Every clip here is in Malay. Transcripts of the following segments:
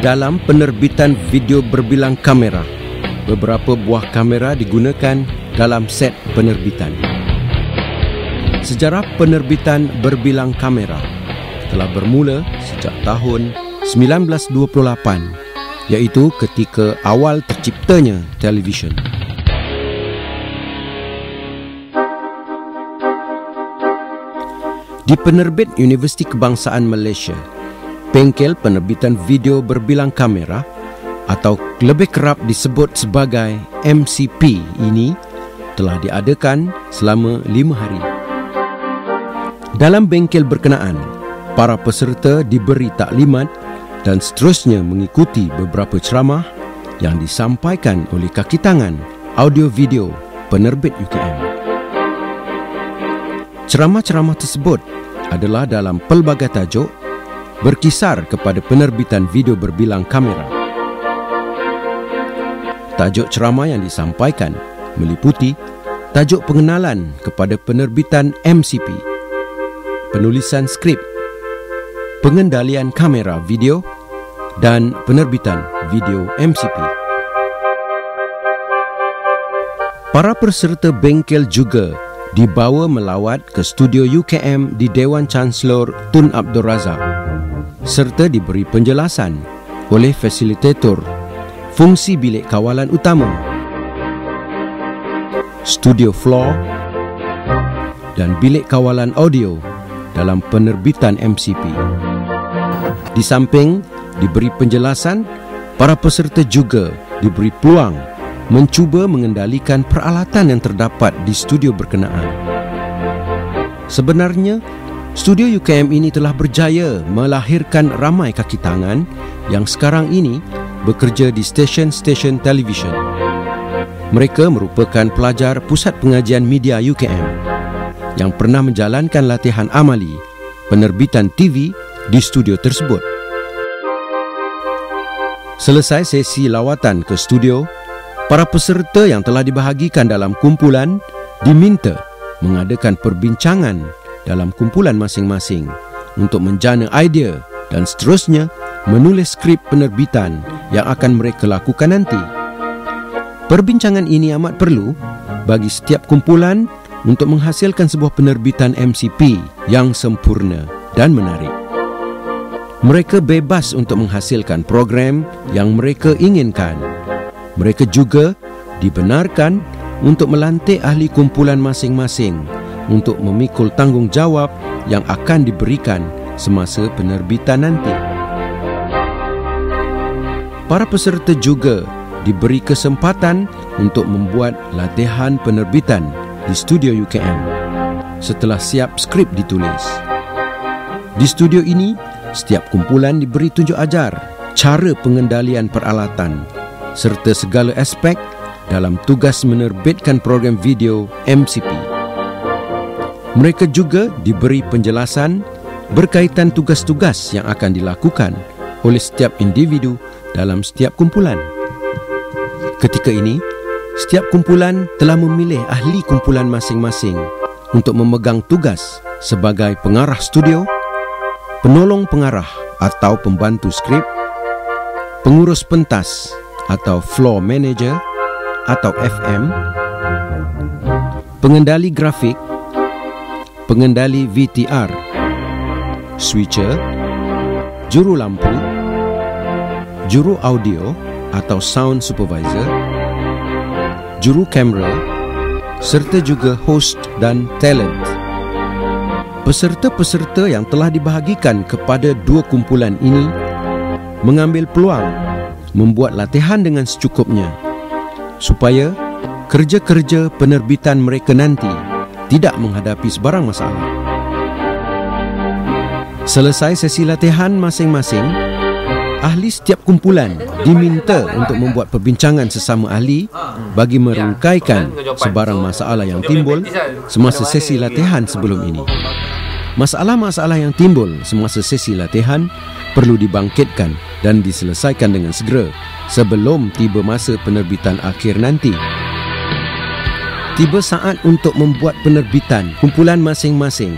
Dalam penerbitan video berbilang kamera, beberapa buah kamera digunakan dalam set penerbitan. Sejarah penerbitan berbilang kamera telah bermula sejak tahun 1928, iaitu ketika awal terciptanya televisyen. Di penerbit Universiti Kebangsaan Malaysia, bengkel penerbitan video berbilang kamera atau lebih kerap disebut sebagai MCP ini telah diadakan selama 5 hari. Dalam bengkel berkenaan, para peserta diberi taklimat dan seterusnya mengikuti beberapa ceramah yang disampaikan oleh kaki tangan audio-video penerbit UKM. Ceramah-ceramah tersebut adalah dalam pelbagai tajuk berkisar kepada penerbitan video berbilang kamera. Tajuk ceramah yang disampaikan meliputi tajuk pengenalan kepada penerbitan MCP, penulisan skrip, pengendalian kamera video dan penerbitan video MCP. Para peserta bengkel juga dibawa melawat ke studio UKM di Dewan Chancellor Tun Abdul Razak serta diberi penjelasan oleh fasilitator fungsi bilik kawalan utama, studio floor dan bilik kawalan audio dalam penerbitan MCP. Di samping diberi penjelasan, para peserta juga diberi peluang mencuba mengendalikan peralatan yang terdapat di studio berkenaan. Sebenarnya, studio UKM ini telah berjaya melahirkan ramai kaki tangan yang sekarang ini bekerja di stesen-stesen televisyen. Mereka merupakan pelajar Pusat Pengajian Media UKM yang pernah menjalankan latihan amali penerbitan TV di studio tersebut. Selesai sesi lawatan ke studio, para peserta yang telah dibahagikan dalam kumpulan diminta mengadakan perbincangan dalam kumpulan masing-masing untuk menjana idea dan seterusnya menulis skrip penerbitan yang akan mereka lakukan nanti. Perbincangan ini amat perlu bagi setiap kumpulan untuk menghasilkan sebuah penerbitan MCP yang sempurna dan menarik. Mereka bebas untuk menghasilkan program yang mereka inginkan. Mereka juga dibenarkan untuk melantik ahli kumpulan masing-masing untuk memikul tanggungjawab yang akan diberikan semasa penerbitan nanti. Para peserta juga diberi kesempatan untuk membuat latihan penerbitan di studio UKM setelah siap skrip ditulis. Di studio ini, setiap kumpulan diberi tunjuk ajar cara pengendalian peralatan serta segala aspek dalam tugas menerbitkan program video MCP. Mereka juga diberi penjelasan berkaitan tugas-tugas yang akan dilakukan oleh setiap individu dalam setiap kumpulan. Ketika ini, setiap kumpulan telah memilih ahli kumpulan masing-masing untuk memegang tugas sebagai pengarah studio, penolong pengarah atau pembantu skrip, pengurus pentas atau floor manager atau FM, pengendali grafik, pengendali VTR, switcher, juru lampu, juru audio atau sound supervisor, juru kamera, serta juga host dan talent. Peserta-peserta yang telah dibahagikan kepada dua kumpulan ini mengambil peluang membuat latihan dengan secukupnya supaya kerja-kerja penerbitan mereka nanti tidak menghadapi sebarang masalah. Selesai sesi latihan masing-masing, ahli setiap kumpulan diminta untuk membuat perbincangan sesama ahli bagi merungkaikan sebarang masalah yang timbul semasa sesi latihan sebelum ini. Masalah-masalah yang timbul semasa sesi latihan perlu dibangkitkan dan diselesaikan dengan segera sebelum tiba masa penerbitan akhir nanti. Tiba saat untuk membuat penerbitan kumpulan masing-masing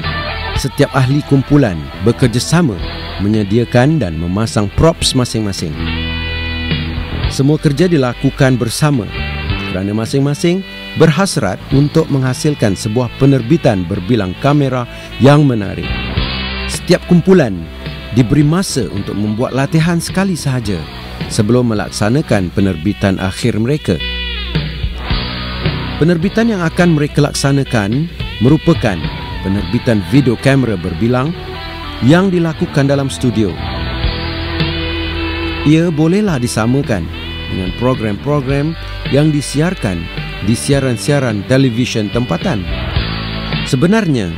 Setiap ahli kumpulan bekerjasama menyediakan dan memasang props masing-masing. Semua kerja dilakukan bersama kerana masing-masing berhasrat untuk menghasilkan sebuah penerbitan berbilang kamera yang menarik. Setiap kumpulan diberi masa untuk membuat latihan sekali sahaja sebelum melaksanakan penerbitan akhir mereka. Penerbitan yang akan mereka laksanakan merupakan penerbitan video kamera berbilang yang dilakukan dalam studio. Ia bolehlah disamakan dengan program-program yang disiarkan di siaran-siaran televisyen tempatan. Sebenarnya,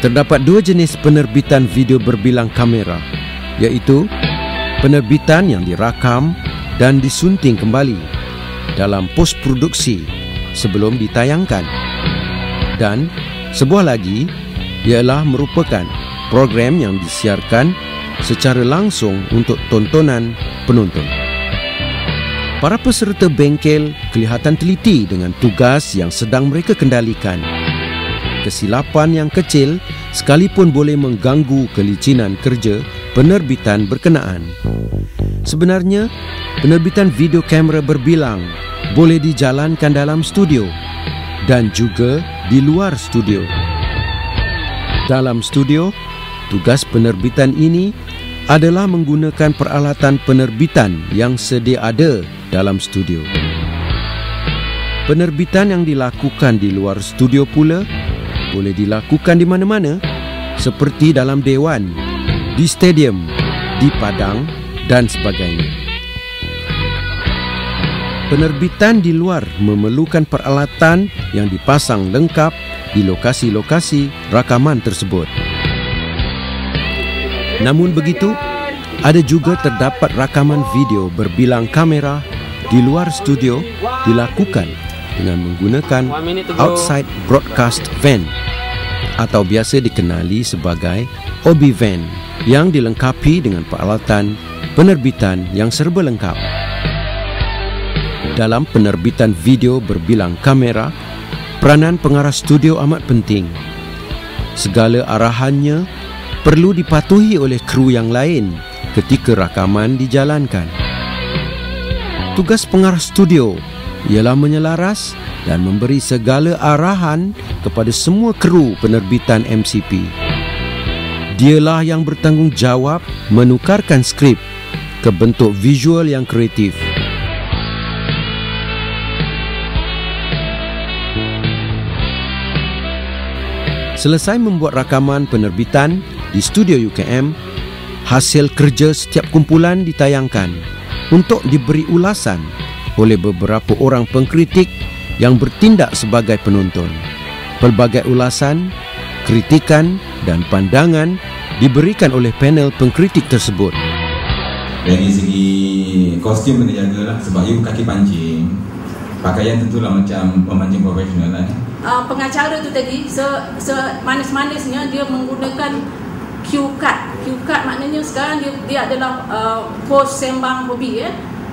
terdapat dua jenis penerbitan video berbilang kamera, iaitu penerbitan yang dirakam dan disunting kembali dalam postproduksi sebelum ditayangkan, dan sebuah lagi ialah merupakan program yang disiarkan secara langsung untuk tontonan penonton. Para peserta bengkel kelihatan teliti dengan tugas yang sedang mereka kendalikan. Kesilapan yang kecil sekalipun boleh mengganggu kelicinan kerja penerbitan berkenaan. Sebenarnya, penerbitan video kamera berbilang boleh dijalankan dalam studio dan juga di luar studio. Dalam studio, tugas penerbitan ini adalah menggunakan peralatan penerbitan yang sedia ada dalam studio. Penerbitan yang dilakukan di luar studio pula boleh dilakukan di mana-mana, seperti dalam dewan, di stadium, di padang dan sebagainya. Penerbitan di luar memerlukan peralatan yang dipasang lengkap di lokasi-lokasi rakaman tersebut. Namun begitu, ada juga terdapat rakaman video berbilang kamera di luar studio dilakukan dengan menggunakan outside broadcast van atau biasa dikenali sebagai OB van yang dilengkapi dengan peralatan penerbitan yang serba lengkap. Dalam penerbitan video berbilang kamera, peranan pengarah studio amat penting. Segala arahannya perlu dipatuhi oleh kru yang lain ketika rakaman dijalankan. Tugas pengarah studio ialah menyelaras dan memberi segala arahan kepada semua kru penerbitan MCP. Dialah yang bertanggungjawab menukarkan skrip ke bentuk visual yang kreatif. Selesai membuat rakaman penerbitan di studio UKM, hasil kerja setiap kumpulan ditayangkan untuk diberi ulasan oleh beberapa orang pengkritik yang bertindak sebagai penonton. Pelbagai ulasan, kritikan dan pandangan diberikan oleh panel pengkritik tersebut. Dari segi kostum kena jagalah, sebab you kaki pancing. Pakaian tentulah macam pemancing profesional lah. Pengacara tu tadi, manis-manisnya dia menggunakan cue card. Cue card maknanya sekarang dia adalah post sembang hobi ya.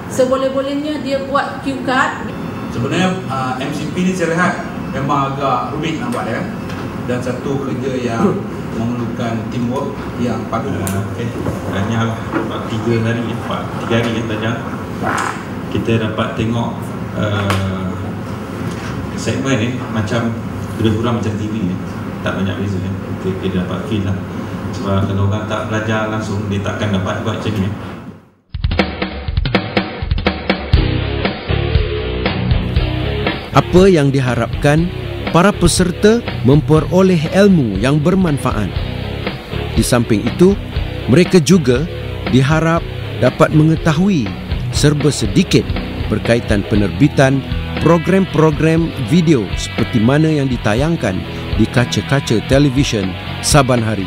Seboleh-bolehnya dia buat cue card. Sebenarnya MCP ni saya lihat memang agak rumit nak buat ya. Dan satu kerja yang memerlukan teamwork yang padu. Hanya 3 hari kata kita dapat tengok segmen ni macam lebih kurang macam TV ni. Tak banyak beza ni. Kita dapat feel lah. Sebab kalau orang tak belajar langsung, dia takkan dapat buat macam ni. Apa yang diharapkan, para peserta memperoleh ilmu yang bermanfaat. Di samping itu, mereka juga diharap dapat mengetahui serba sedikit berkaitan penerbitan program-program video seperti mana yang ditayangkan di kaca-kaca televisyen saban hari.